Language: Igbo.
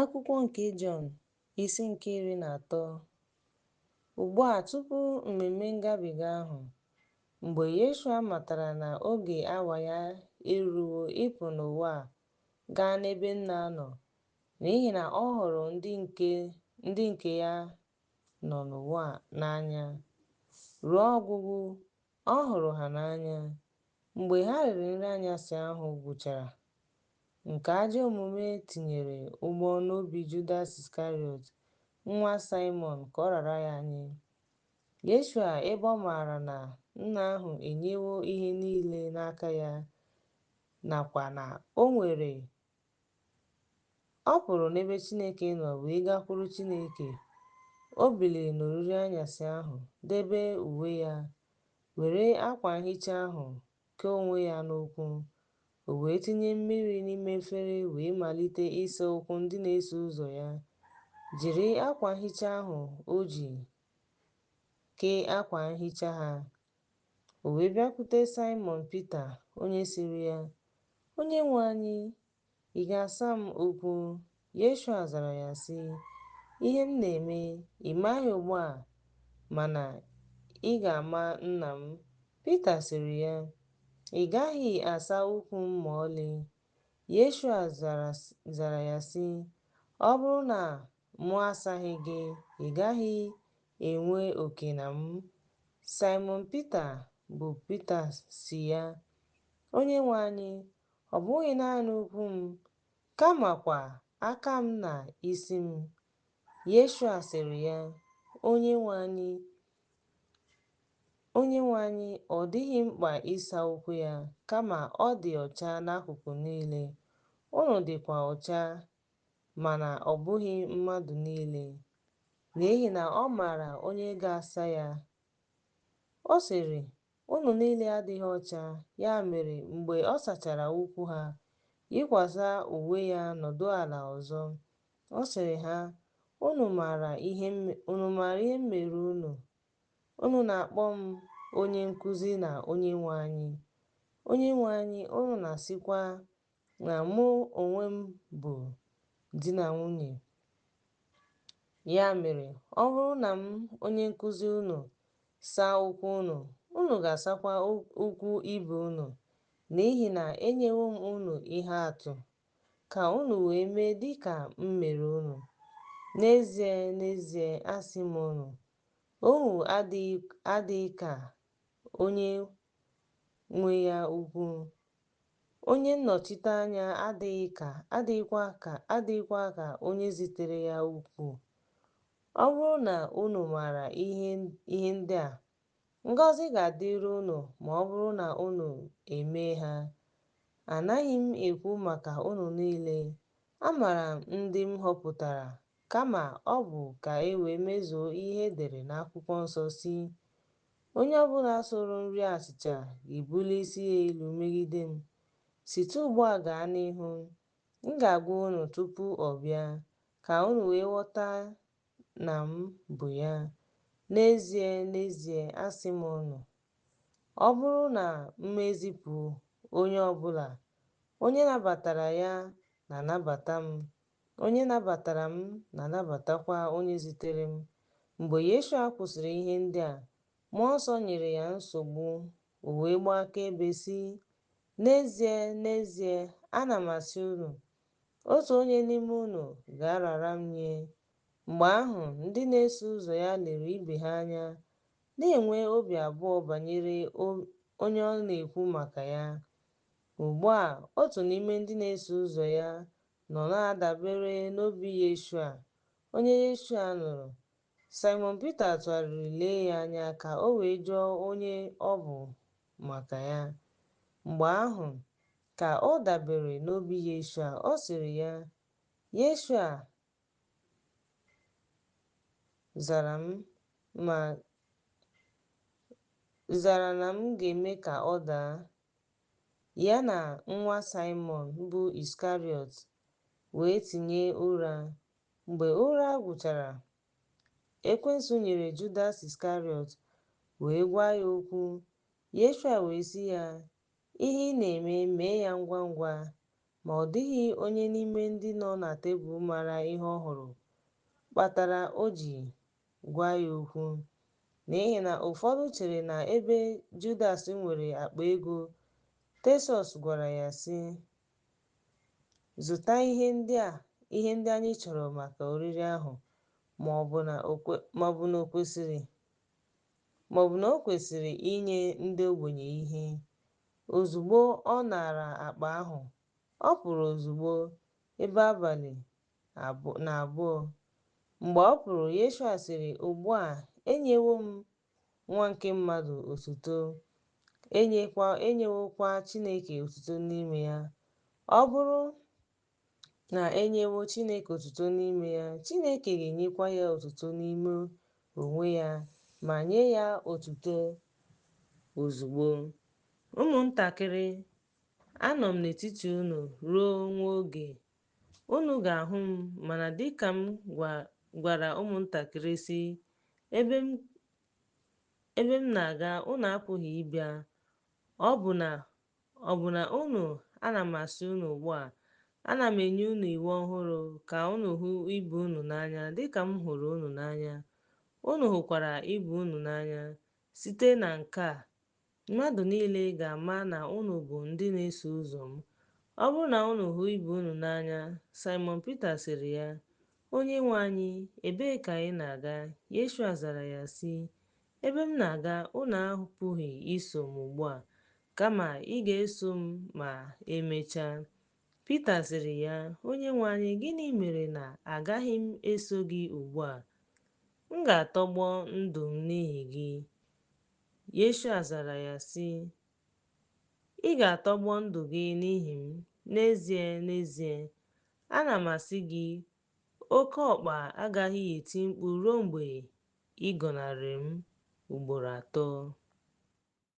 Akwụkwọ nke Jọn, isi nke 13. Ugbu a tupu mmemme ngabiga ahụ, mgbe Yeshua matara na oge awa ya eruwo ịpụ n'ụwa gaa n'ebe Nna nọ, n'ihi na ọ hụrụ ndị nke ya nọ n'ụwa n'anya ruo ọgwụgwụ, ọ hụrụ ha n'anya. Mgbe ha riri nri anyasị ahụ gwụchara, nke ajọ omume tinyere ụgbọ n'obi Judas Iscariot, nwa Simon, ka ọ rara ya nye. Yeshua, ebe ọ maara na Nna ahụ enyewo ihe niile n'aka ya, nakwa na ọ pụrụ n'ebe Chineke nọ wee gakwuru Chineke, o biliri n'oriri anyasị ahụ, debe uwe ya, were akwa nhicha ahụ kee onwe ya n'ụkwụ. O wee tinye mmiri n'ime efere wee malite ịsa ụkwụ ndị na-eso ụzọ ya, jiri akwa nhicha ahụ o ji kee akwa nhicha ha. O wee bịakwute Simon Pita, onye sịrị ya, "Onyenwe anyị, ị ga-asa m ụkwụ?" Yeshua zara ya sị, "Ihe m na-eme ị maghị ugbu a, mana ị ga-ama Nna m." Pita sịrị ya, "Ị gaghị asa ụkwụ m ma ọlị." Yeshua zara ya sị, "Ọ bụrụ na mụ asaghị gị, ị gaghị enwe oke na m." Simon Pita bụ Pita sị ya, "Onyenwe anyị, ọ bụghị naanị ụkwụ m, kamakwa aka m na isi m." Yeshua sịrị ya, Onyenwe anyị, ọ dịghị mkpa ịsa ụkwụ ya, kama ọ dị ọcha n'akụkụ niile. Unu dịkwa ọcha, mana ọ bụghị mmadụ niile." N'ihi na ọ maara onye ga-asa ya. Ọ sịrị, "Unu niile adịghị ọcha." Ya mere, mgbe ọ sachara ụkwụ ha, yikwasị uwe ya, nọdụ ala ọzọ, ọ sịrị ha, Unu maara ihe m mere unu. Unu na-akpọ m onye nkuzi na Onyenwe anyị. Onyenwe anyị, unu na-asịkwa na mụ onwe m bụ di na nwunye. Ya mere, ọ bụrụ na m, onye nkuzi unu, saa ụkwụ unu, unu ga-asakwa ụkwụ ibe unu, n'ihi na enyewo m unu ihe atụ, ka unu wee mee dịka m mere unu. N'ezie, n'ezie, asị m unu, ohu adịghị ka onye nwe ya ukwu, onye nnọchiteanya adịghịkwa ka onye zitere ya ukwu. Ọ bụrụ na unu maara ihe ndị a, ngọzi ga-adịrị unu ma ọ bụrụ na unu emee ha. Anaghị m ekwu maka unu niile, amaara m ndị m họpụtara, kama ọ bụ ka e wee mezuo ihe e dere n'akwụkwọ nsọ sị, onye ọbụla soro nri achịcha ga-ebuli isi ya elu megide m. Site ugbu a gaa n'ihu, m ga-agwa unu tupu ọ bịa, ka unu wee ghọta na m bụ ya. N'ezie, n'ezie, asị m unu, ọ bụrụ na m ezipụ onye ọbụla, onye nabatara ya na-anabata m, onye nabatara m na-anabatakwa onye zitere m. Mgbe Yeshua kwụsịrị ihe ndị a, Mmụọ Nsọ nyere ya nsogbu. O wee gbaa akaebe sị, "N'ezie, n'ezie, ana m asị unu, otu onye n'ime unu ga-arara m nye." Mgbe ahụ, ndị na-eso ụzọ ya lere ibe ha anya, na-enwe obi abụọ banyere onye ọ na-ekwu maka ya. Ugbu a, otu n'ime ndị na-eso ụzọ ya nọ na-adabere n'obi Yeshua, onye Yeshua nụrụ. Simon Pita tụgharịrị lee ya anya ka o wee jụọ onye ọ bụ maka ya. Mgbe ahụ ka ọ dabere n'obi Yeshua, ọ sịrị ya, Yeshua zara na m ga-eme ka ọ daa. Ya na nwa Simon bụ Iscariot wee tinye ụra. Mgbe ụra gwụchara, Ekwensu nyere Judas Iscariot wee gwa ya okwu. Yeshua wee sị ya, ihe ị na-eme, mee ya ngwa ngwa. ma ọ dịghị onye n'ime ndị nọ na tebụl mara ihe ọ hụrụ kpatara o ji gwa ya okwu, n'ihi na ụfọdụ chere na ebe Judas nwere akpa ego, Tasọs gwara ya sị, zụta ihe ndị anyị chọrọ maka oriri ahụ, ma ọ bụ na o kwesịrị inye ndị ogbenye ihe. Ozugbo ọ nara akpa ahụ, ọ pụrụ ozugbo. Ebe abalị na-abụọ mgbe ọ pụrụ, Yeshua sịrị, ugbu a enyewo m nwa nke mmadụ otuto, enyewokwa Chineke otuto n'ime ya. Ọ bụrụ na enyewo Chineke otuto n'ime ya, Chineke ga-enyekwa ya otuto n'ime onwe ya ma nye ya otuto ozugbo. Ụmụntakịrị, anọ m n'etiti unu ruo nwa oge. Unu ga-ahụ m, mana dịka m gwara ụmụntakịrị sị, ebe m na-aga unu apụghị ịbịa. Ọ bụ na unu, ana m asị unu ugbu a, ana m enye unu iwu ọhụrụ, ka unu hụ ibe unu n'anya dịka m hụrụ unu n'anya. Unu hụkwara ibe unu n'anya. Site na nke a, mmadụ niile ga-ama na unu bụ ndị na-eso ụzọ m. Ọ bụrụ na unu hụ ibe unu n'anya. Simon Peter sịrị ya, Onyenwe anyị, ebee ka anyị na-aga? Yeshua zara ya sị, ebe m na-aga unu apụghị iso m ugbu a, kama ị ga-eso m ma emechaa. Pita sịrị ya, Onyenwe anyị, gịnị mere na agaghị m eso gị ugbu a? M ga-atọgbọ ndụ m n'ihi gị. Yeshua zara ya sị, ị ga-atọgbọ ndụ gị n'ihi m? N'ezie, n'ezie, ana m asị gị, oke ọkpa agaghị eti mkpu ruo mgbe ị gọnarịrị m ugboro 3.